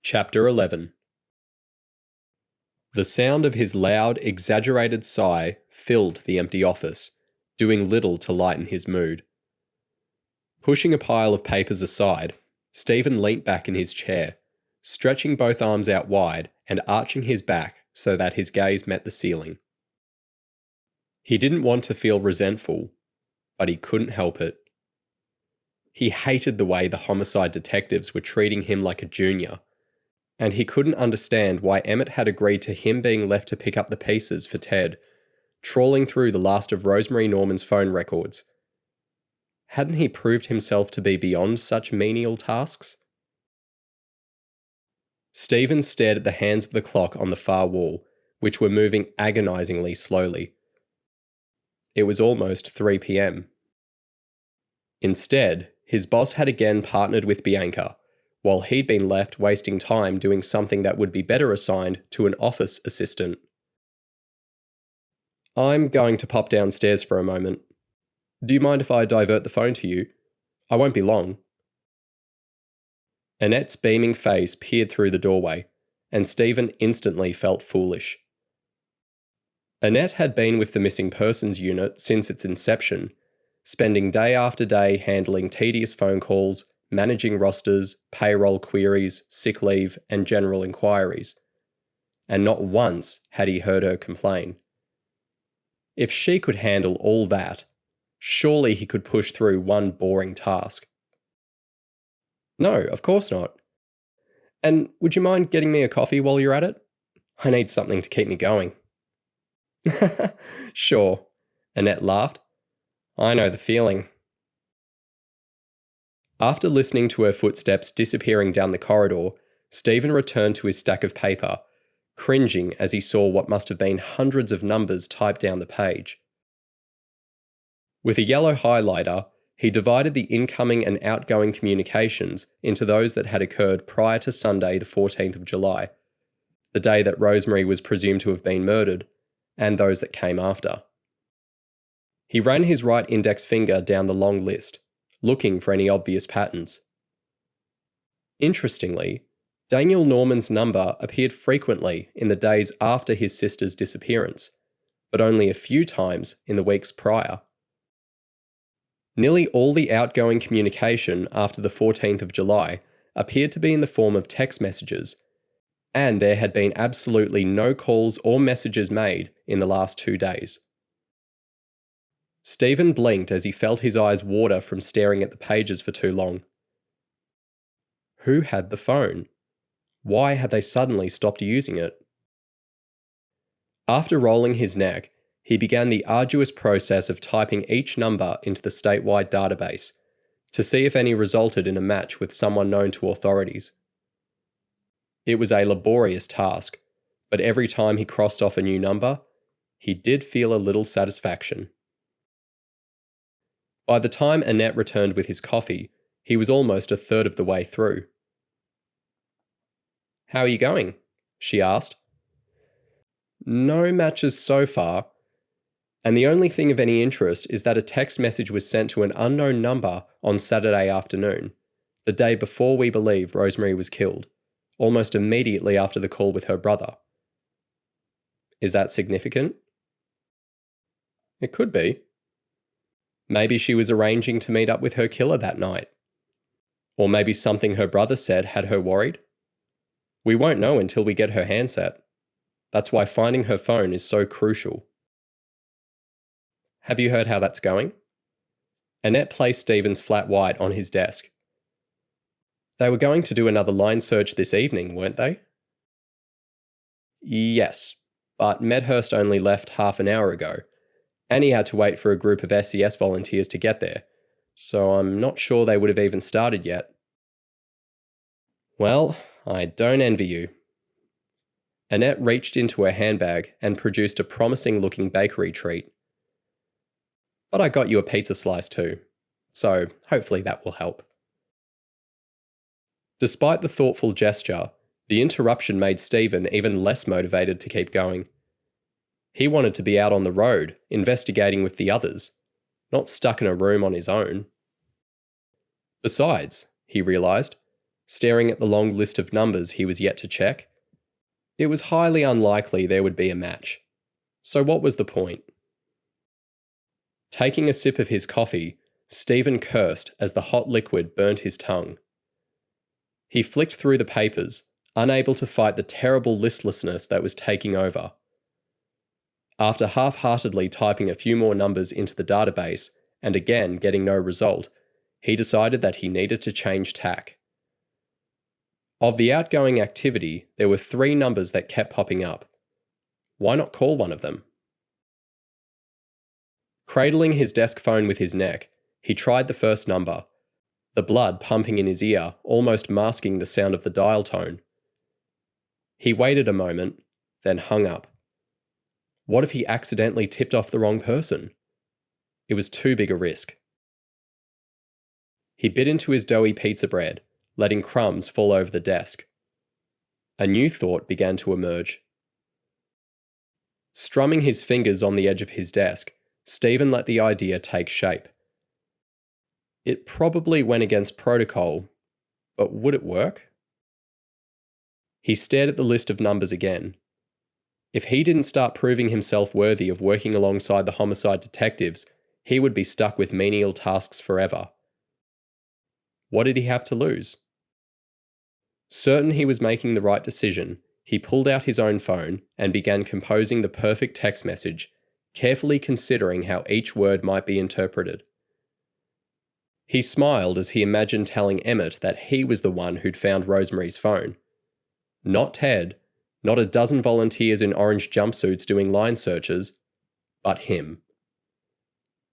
Chapter 11. The sound of his loud, exaggerated sigh filled the empty office, doing little to lighten his mood. Pushing a pile of papers aside, Stephen leant back in his chair, stretching both arms out wide and arching his back so that his gaze met the ceiling. He didn't want to feel resentful, but he couldn't help it. He hated the way the homicide detectives were treating him like a junior, and he couldn't understand why Emmett had agreed to him being left to pick up the pieces for Ted, trawling through the last of Rosemary Norman's phone records. Hadn't he proved himself to be beyond such menial tasks? Stephen stared at the hands of the clock on the far wall, which were moving agonizingly slowly. It was almost 3 p.m. Instead, his boss had again partnered with Bianca, while he'd been left wasting time doing something that would be better assigned to an office assistant. "I'm going to pop downstairs for a moment. Do you mind if I divert the phone to you? I won't be long." Annette's beaming face peered through the doorway, and Stephen instantly felt foolish. Annette had been with the missing persons unit since its inception, spending day after day handling tedious phone calls, managing rosters, payroll queries, sick leave, and general inquiries. And not once had he heard her complain. If she could handle all that, surely he could push through one boring task. "No, of course not. And would you mind getting me a coffee while you're at it? I need something to keep me going." "Sure," Annette laughed. "I know the feeling." After listening to her footsteps disappearing down the corridor, Stephen returned to his stack of paper, cringing as he saw what must have been hundreds of numbers typed down the page. With a yellow highlighter, he divided the incoming and outgoing communications into those that had occurred prior to Sunday the 14th of July, the day that Rosemary was presumed to have been murdered, and those that came after. He ran his right index finger down the long list, looking for any obvious patterns. Interestingly, Daniel Norman's number appeared frequently in the days after his sister's disappearance, but only a few times in the weeks prior. Nearly all the outgoing communication after the 14th of July appeared to be in the form of text messages, and there had been absolutely no calls or messages made in the last 2 days. Stephen blinked as he felt his eyes water from staring at the pages for too long. Who had the phone? Why had they suddenly stopped using it? After rolling his neck, he began the arduous process of typing each number into the statewide database to see if any resulted in a match with someone known to authorities. It was a laborious task, but every time he crossed off a new number, he did feel a little satisfaction. By the time Annette returned with his coffee, he was almost a third of the way through. "How are you going?" she asked. "No matches so far, and the only thing of any interest is that a text message was sent to an unknown number on Saturday afternoon, the day before we believe Rosemary was killed, almost immediately after the call with her brother. Is that significant?" "It could be. Maybe she was arranging to meet up with her killer that night. Or maybe something her brother said had her worried. We won't know until we get her handset. That's why finding her phone is so crucial." "Have you heard how that's going?" Annette placed Stephen's flat white on his desk. "They were going to do another line search this evening, weren't they?" "Yes, but Medhurst only left half an hour ago, and he had to wait for a group of SES volunteers to get there, so I'm not sure they would have even started yet." "Well, I don't envy you." Annette reached into her handbag and produced a promising-looking bakery treat. "But I got you a pizza slice too, so hopefully that will help." Despite the thoughtful gesture, the interruption made Stephen even less motivated to keep going. He wanted to be out on the road, investigating with the others, not stuck in a room on his own. Besides, he realised, staring at the long list of numbers he was yet to check. It was highly unlikely there would be a match. So what was the point? Taking a sip of his coffee, Stephen cursed as the hot liquid burnt his tongue. He flicked through the papers, unable to fight the terrible listlessness that was taking over. After half-heartedly typing a few more numbers into the database and again getting no result, he decided that he needed to change tack. Of the outgoing activity, there were 3 numbers that kept popping up. Why not call one of them? Cradling his desk phone with his neck, he tried the first number, the blood pumping in his ear, almost masking the sound of the dial tone. He waited a moment, then hung up. What if he accidentally tipped off the wrong person? It was too big a risk. He bit into his doughy pizza bread, letting crumbs fall over the desk. A new thought began to emerge. Strumming his fingers on the edge of his desk, Stephen let the idea take shape. It probably went against protocol, but would it work? He stared at the list of numbers again. If he didn't start proving himself worthy of working alongside the homicide detectives, he would be stuck with menial tasks forever. What did he have to lose? Certain he was making the right decision, he pulled out his own phone and began composing the perfect text message, carefully considering how each word might be interpreted. He smiled as he imagined telling Emmett that he was the one who'd found Rosemary's phone. Not Ted, not a dozen volunteers in orange jumpsuits doing line searches, but him.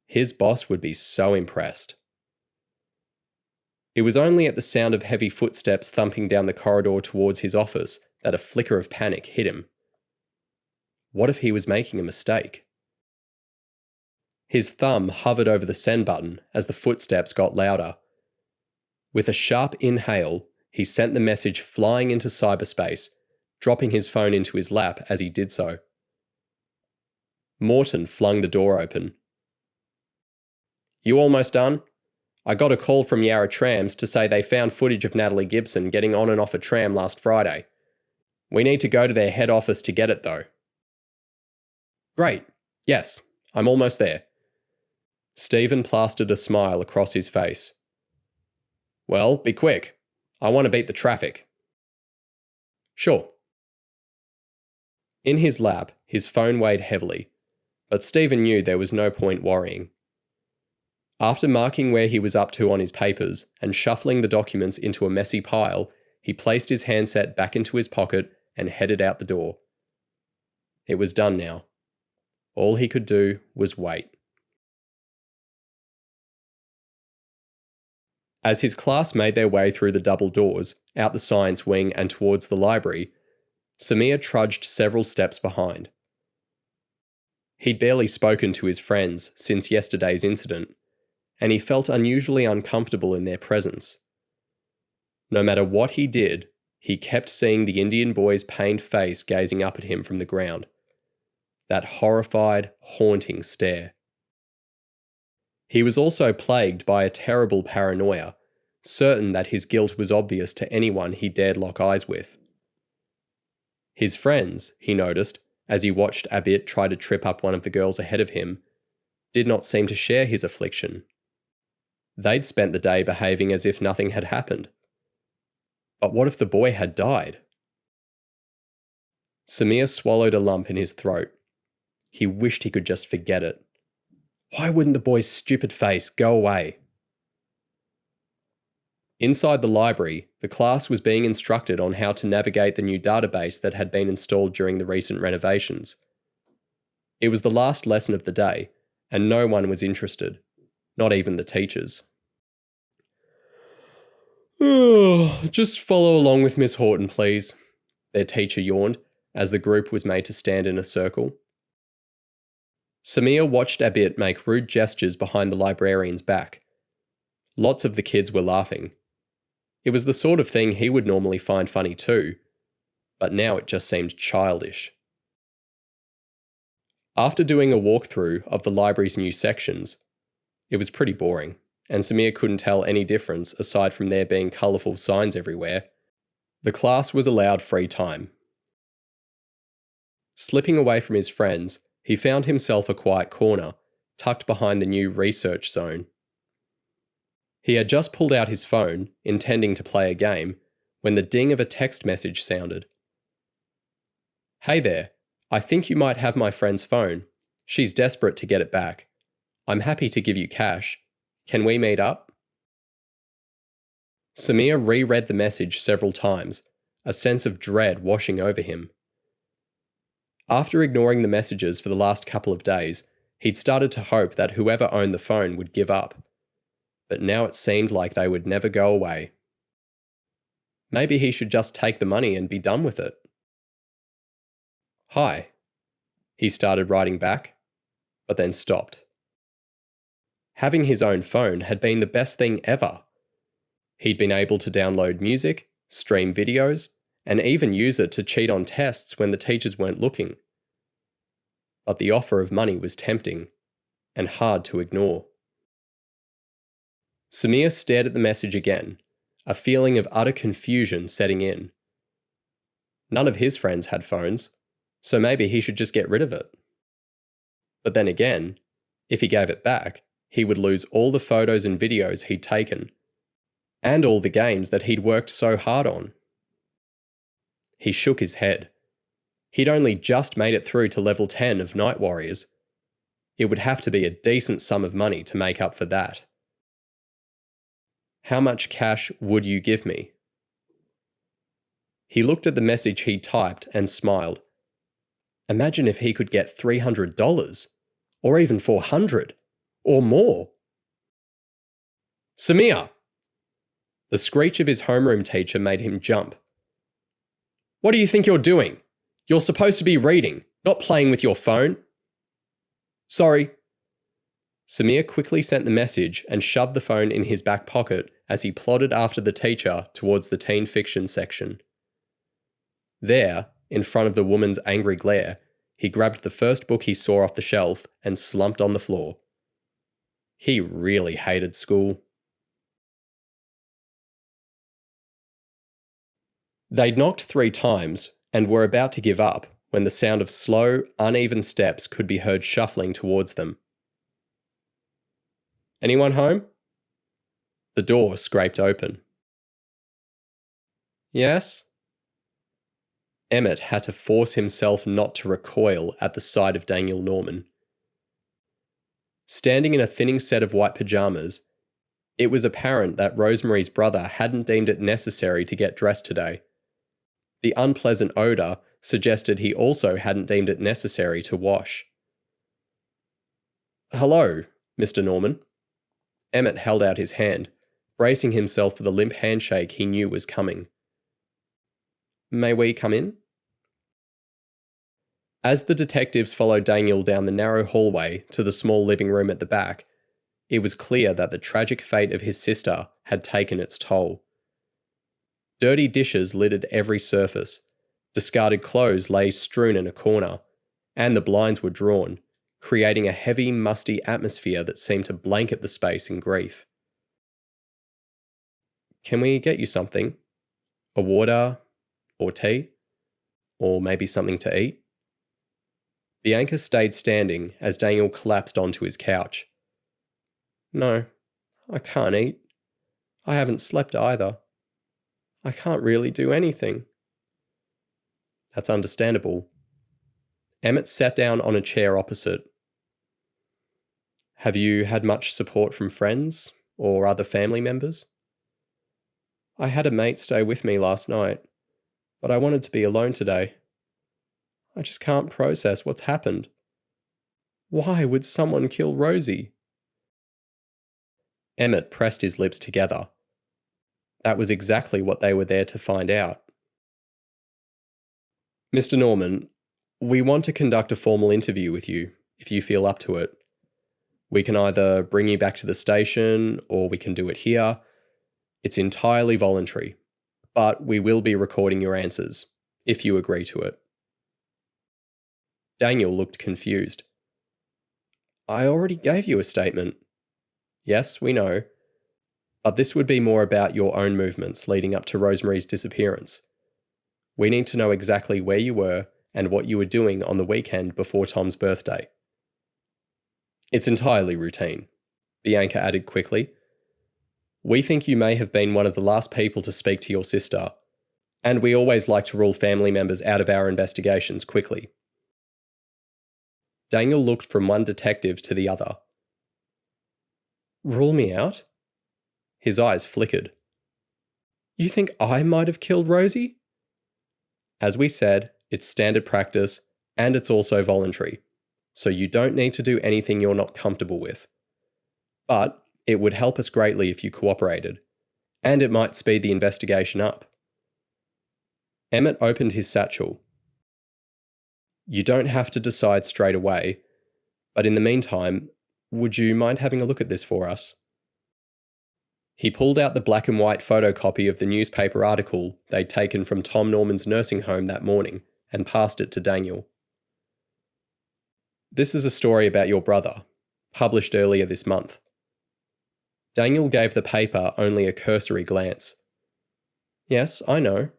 His boss would be so impressed. It was only at the sound of heavy footsteps thumping down the corridor towards his office that a flicker of panic hit him. What if he was making a mistake? His thumb hovered over the send button as the footsteps got louder. With a sharp inhale, he sent the message flying into cyberspace, dropping his phone into his lap as he did so. Morton flung the door open. "You almost done? I got a call from Yarra Trams to say they found footage of Natalie Gibson getting on and off a tram last Friday. We need to go to their head office to get it though." "Great. Yes, I'm almost there." Stephen plastered a smile across his face. "Well, be quick. I want to beat the traffic." "Sure." In his lap, his phone weighed heavily, but Stephen knew there was no point worrying. After marking where he was up to on his papers and shuffling the documents into a messy pile, he placed his handset back into his pocket and headed out the door. It was done now. All he could do was wait. As his class made their way through the double doors, out the science wing and towards the library, Samir trudged several steps behind. He'd barely spoken to his friends since yesterday's incident, and he felt unusually uncomfortable in their presence. No matter what he did, he kept seeing the Indian boy's pained face gazing up at him from the ground. That horrified, haunting stare. He was also plagued by a terrible paranoia, certain that his guilt was obvious to anyone he dared lock eyes with. His friends, he noticed, as he watched Abit try to trip up one of the girls ahead of him, did not seem to share his affliction. They'd spent the day behaving as if nothing had happened. But what if the boy had died? Samir swallowed a lump in his throat. He wished he could just forget it. Why wouldn't the boy's stupid face go away? Inside the library, the class was being instructed on how to navigate the new database that had been installed during the recent renovations. It was the last lesson of the day, and no one was interested, not even the teachers. "Just follow along with Miss Horton, please," their teacher yawned, as the group was made to stand in a circle. Samir watched Abit make rude gestures behind the librarian's back. Lots of the kids were laughing. It was the sort of thing he would normally find funny too, but now it just seemed childish. After doing a walkthrough of the library's new sections, it was pretty boring. and Samir couldn't tell any difference aside from there being colourful signs everywhere, the class was allowed free time. Slipping away from his friends, he found himself a quiet corner, tucked behind the new research zone. He had just pulled out his phone, intending to play a game, when the ding of a text message sounded. "Hey there, I think you might have my friend's phone. She's desperate to get it back. I'm happy to give you cash. Can we meet up?" Samir reread the message several times, a sense of dread washing over him. After ignoring the messages for the last couple of days, he'd started to hope that whoever owned the phone would give up. But now it seemed like they would never go away. Maybe he should just take the money and be done with it. "Hi," he started writing back, but then stopped. Having his own phone had been the best thing ever. He'd been able to download music, stream videos, and even use it to cheat on tests when the teachers weren't looking. But the offer of money was tempting, and hard to ignore. Samir stared at the message again, a feeling of utter confusion setting in. None of his friends had phones, so maybe he should just get rid of it. But then again, if he gave it back, he would lose all the photos and videos he'd taken, and all the games that he'd worked so hard on. He shook his head. He'd only just made it through to level 10 of Night Warriors. It would have to be a decent sum of money to make up for that. "How much cash would you give me?" He looked at the message he'd typed and smiled. Imagine if he could get $300, or even $400, or more. "Samir!" The screech of his homeroom teacher made him jump. "What do you think you're doing? You're supposed to be reading, not playing with your phone." "Sorry." Samir quickly sent the message and shoved the phone in his back pocket as he plodded after the teacher towards the teen fiction section. There, in front of the woman's angry glare, he grabbed the first book he saw off the shelf and slumped on the floor. He really hated school. They'd knocked 3 times and were about to give up when the sound of slow, uneven steps could be heard shuffling towards them. "Anyone home?" The door scraped open. "Yes?" Emmett had to force himself not to recoil at the sight of Daniel Norman. Standing in a thinning set of white pajamas, it was apparent that Rosemary's brother hadn't deemed it necessary to get dressed today. The unpleasant odour suggested he also hadn't deemed it necessary to wash. "Hello, Mr. Norman." Emmett held out his hand, bracing himself for the limp handshake he knew was coming. "May we come in?" As the detectives followed Daniel down the narrow hallway to the small living room at the back, it was clear that the tragic fate of his sister had taken its toll. Dirty dishes littered every surface, discarded clothes lay strewn in a corner, and the blinds were drawn, creating a heavy, musty atmosphere that seemed to blanket the space in grief. "Can we get you something? A water? Or tea? Or maybe something to eat?" Bianca stayed standing as Daniel collapsed onto his couch. "No, I can't eat. I haven't slept either. I can't really do anything." That's understandable. Emmett sat down on a chair opposite. "Have you had much support from friends or other family members?" "I had a mate stay with me last night, but I wanted to be alone today. I just can't process what's happened. Why would someone kill Rosie?" Emmett pressed his lips together. That was exactly what they were there to find out. "Mr. Norman, we want to conduct a formal interview with you, if you feel up to it. We can either bring you back to the station, or we can do it here. It's entirely voluntary, but we will be recording your answers, if you agree to it." Daniel looked confused. "I already gave you a statement." "Yes, we know, But this would be more about your own movements leading up to Rosemary's disappearance. We need to know exactly where you were and what you were doing on the weekend before Tom's birthday. It's entirely routine, Bianca added quickly. We think you may have been one of the last people to speak to your sister, and we always like to rule family members out of our investigations quickly. Daniel looked from one detective to the other. Rule me out? His eyes flickered. You think I might have killed Rosie? As we said, it's standard practice, and it's also voluntary, so you don't need to do anything you're not comfortable with. But it would help us greatly if you cooperated, and it might speed the investigation up. Emmett opened his satchel. You don't have to decide straight away, but in the meantime, would you mind having a look at this for us? He pulled out the black and white photocopy of the newspaper article they'd taken from Tom Norman's nursing home that morning and passed it to Daniel. This is a story about your brother, published earlier this month. Daniel gave the paper only a cursory glance. Yes, I know.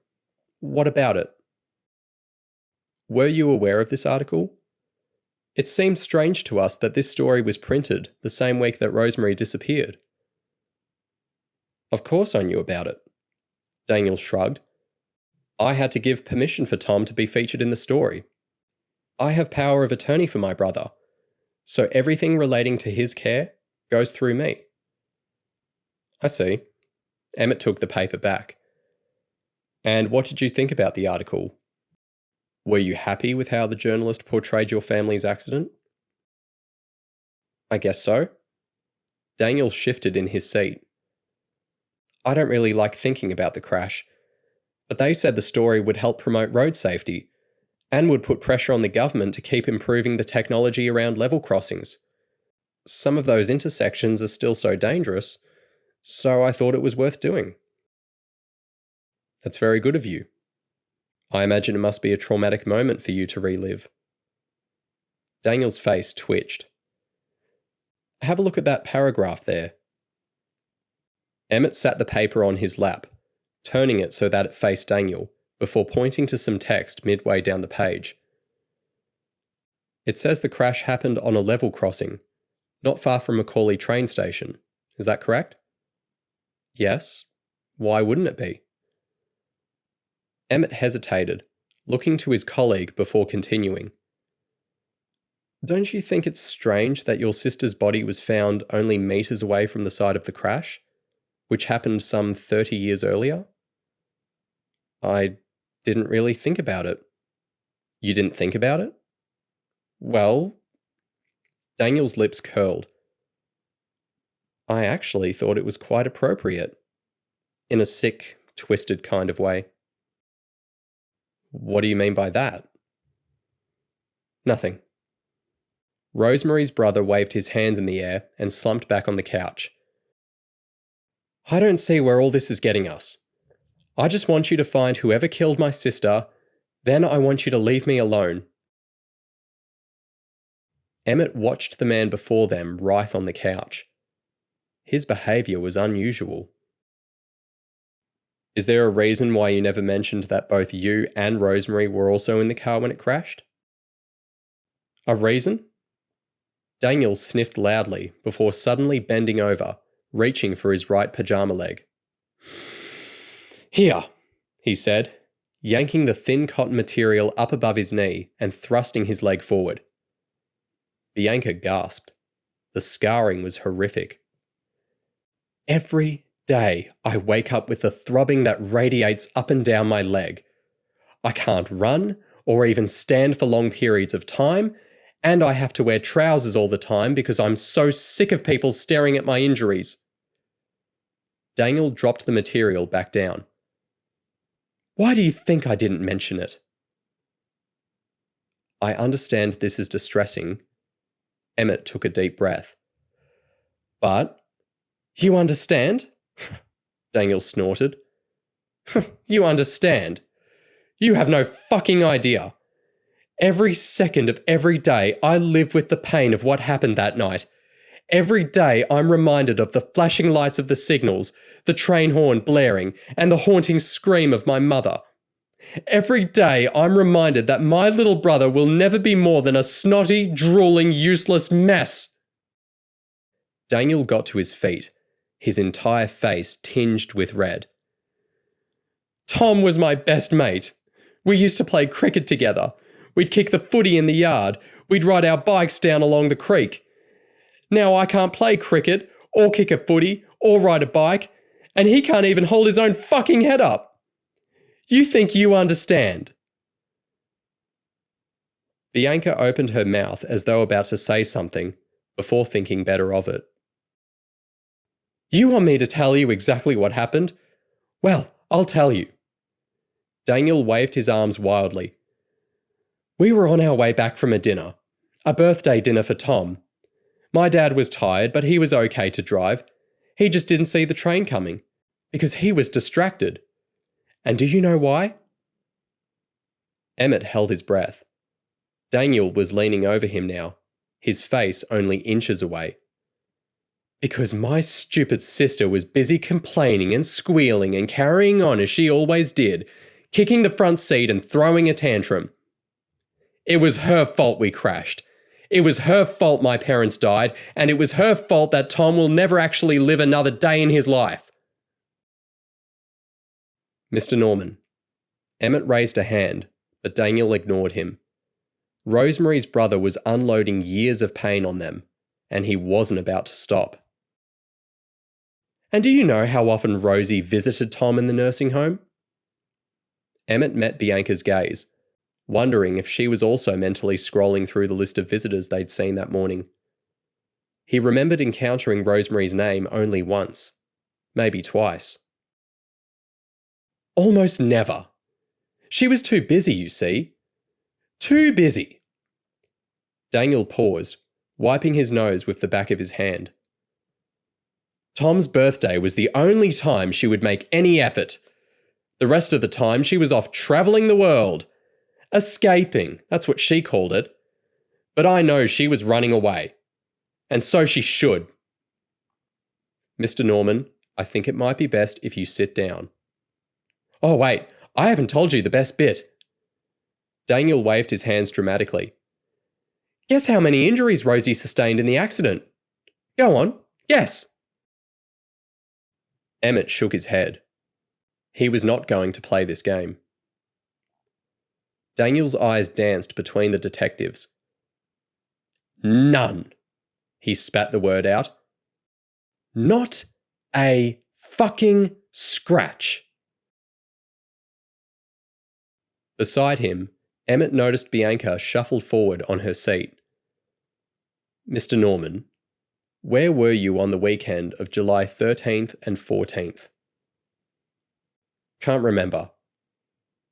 What about it? Were you aware of this article? It seems strange to us that this story was printed the same week that Rosemary disappeared. Of course I knew about it. Daniel shrugged. I had to give permission for Tom to be featured in the story. I have power of attorney for my brother, so everything relating to his care goes through me. I see. Emmett took the paper back. And what did you think about the article? Were you happy with how the journalist portrayed your family's accident? I guess so. Daniel shifted in his seat. I don't really like thinking about the crash, but they said the story would help promote road safety and would put pressure on the government to keep improving the technology around level crossings. Some of those intersections are still so dangerous, so I thought it was worth doing. That's very good of you. I imagine it must be a traumatic moment for you to relive. Daniel's face twitched. Have a look at that paragraph there. Emmett sat the paper on his lap, turning it so that it faced Daniel, before pointing to some text midway down the page. It says the crash happened on a level crossing, not far from Macaulay train station. Is that correct? Yes. Why wouldn't it be? Emmett hesitated, looking to his colleague before continuing. Don't you think it's strange that your sister's body was found only meters away from the site of the crash, which happened some 30 years earlier? I didn't really think about it. You didn't think about it? Well, Daniel's lips curled. I actually thought it was quite appropriate, in a sick, twisted kind of way. What do you mean by that? Nothing. Rosemary's brother waved his hands in the air and slumped back on the couch. I don't see where all this is getting us. I just want you to find whoever killed my sister, then I want you to leave me alone. Emmett watched the man before them writhe on the couch. His behaviour was unusual. Is there a reason why you never mentioned that both you and Rosemary were also in the car when it crashed? A reason? Daniel sniffed loudly before suddenly bending over, reaching for his right pajama leg. Here, he said, yanking the thin cotton material up above his knee and thrusting his leg forward. Bianca gasped. The scarring was horrific. Every day I wake up with a throbbing that radiates up and down my leg. I can't run or even stand for long periods of time, and I have to wear trousers all the time because I'm so sick of people staring at my injuries. Daniel dropped the material back down. Why do you think I didn't mention it? I understand this is distressing. Emmett took a deep breath. But, you understand? Daniel snorted. You understand? You have no fucking idea. Every second of every day I live with the pain of what happened that night. Every day I'm reminded of the flashing lights of the signals, the train horn blaring, and the haunting scream of my mother. Every day I'm reminded that my little brother will never be more than a snotty, drooling, useless mess. Daniel got to his feet, his entire face tinged with red. Tom was my best mate. We used to play cricket together. We'd kick the footy in the yard. We'd ride our bikes down along the creek. Now I can't play cricket, or kick a footy, or ride a bike, and he can't even hold his own fucking head up. You think you understand? Bianca opened her mouth as though about to say something, before thinking better of it. You want me to tell you exactly what happened? Well, I'll tell you. Daniel waved his arms wildly. We were on our way back from a birthday dinner for Tom. My dad was tired, but he was okay to drive. He just didn't see the train coming, because he was distracted. And do you know why? Emmett held his breath. Daniel was leaning over him now, his face only inches away. Because my stupid sister was busy complaining and squealing and carrying on as she always did, kicking the front seat and throwing a tantrum. It was her fault we crashed. It was her fault my parents died, and it was her fault that Tom will never actually live another day in his life. Mr. Norman. Emmett raised a hand, but Daniel ignored him. Rosemary's brother was unloading years of pain on them, and he wasn't about to stop. And do you know how often Rosie visited Tom in the nursing home? Emmett met Bianca's gaze, wondering if she was also mentally scrolling through the list of visitors they'd seen that morning. He remembered encountering Rosemary's name only once, maybe twice. Almost never. She was too busy, you see. Too busy. Daniel paused, wiping his nose with the back of his hand. Tom's birthday was the only time she would make any effort. The rest of the time she was off travelling the world. Escaping, that's what she called it. But I know she was running away. And so she should. Mr. Norman, I think it might be best if you sit down. Oh wait, I haven't told you the best bit. Daniel waved his hands dramatically. Guess how many injuries Rosie sustained in the accident? Go on, guess. Emmett shook his head. He was not going to play this game. Daniel's eyes danced between the detectives. None. He spat the word out. Not a fucking scratch. Beside him, Emmett noticed Bianca shuffled forward on her seat. Mr. Norman, where were you on the weekend of July 13th and 14th? Can't remember,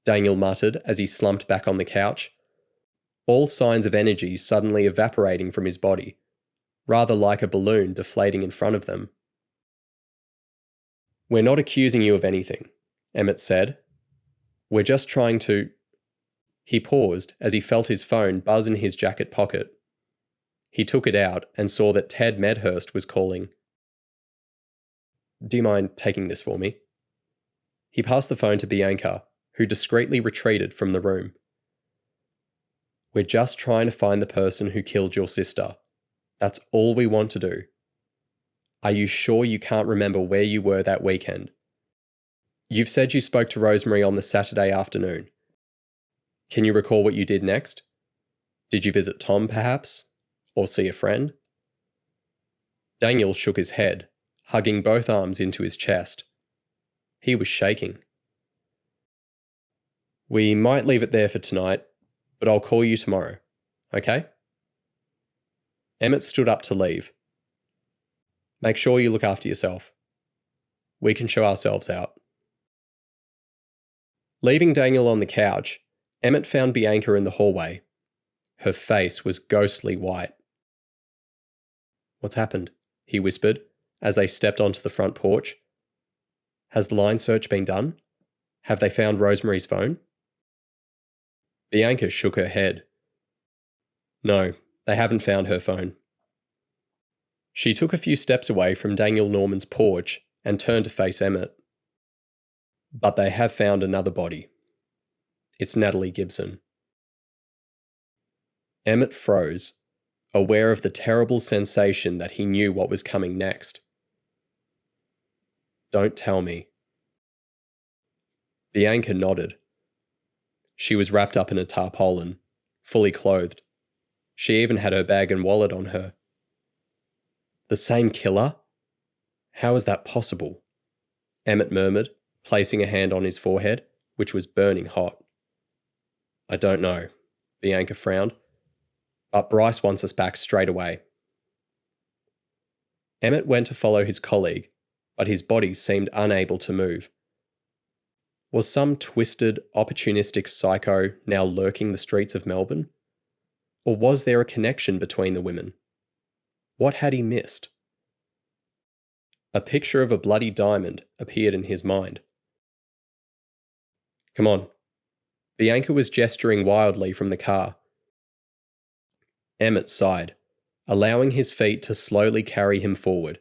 Daniel muttered as he slumped back on the couch, all signs of energy suddenly evaporating from his body, rather like a balloon deflating in front of them. We're not accusing you of anything, Emmett said. We're just trying to... He paused as he felt his phone buzz in his jacket pocket. He took it out and saw that Ted Medhurst was calling. Do you mind taking this for me? He passed the phone to Bianca, who discreetly retreated from the room. We're just trying to find the person who killed your sister. That's all we want to do. Are you sure you can't remember where you were that weekend? You've said you spoke to Rosemary on the Saturday afternoon. Can you recall what you did next? Did you visit Tom, perhaps? Or see a friend? Daniel shook his head, hugging both arms into his chest. He was shaking. We might leave it there for tonight, but I'll call you tomorrow, okay? Emmett stood up to leave. Make sure you look after yourself. We can show ourselves out. Leaving Daniel on the couch, Emmett found Bianca in the hallway. Her face was ghostly white. What's happened? He whispered as they stepped onto the front porch. Has the line search been done? Have they found Rosemary's phone? Bianca shook her head. No, they haven't found her phone. She took a few steps away from Daniel Norman's porch and turned to face Emmett. But they have found another body. It's Natalie Gibson. Emmett froze, aware of the terrible sensation that he knew what was coming next. Don't tell me. Bianca nodded. She was wrapped up in a tarpaulin, fully clothed. She even had her bag and wallet on her. The same killer? How is that possible? Emmett murmured, placing a hand on his forehead, which was burning hot. I don't know, Bianca frowned, but Bryce wants us back straight away. Emmett went to follow his colleague, but his body seemed unable to move. Was some twisted, opportunistic psycho now lurking the streets of Melbourne? Or was there a connection between the women? What had he missed? A picture of a bloody diamond appeared in his mind. Come on. Bianca was gesturing wildly from the car. Emmett sighed, allowing his feet to slowly carry him forward.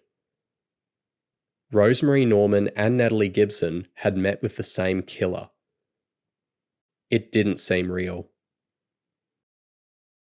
Rosemary Norman and Natalie Gibson had met with the same killer. It didn't seem real.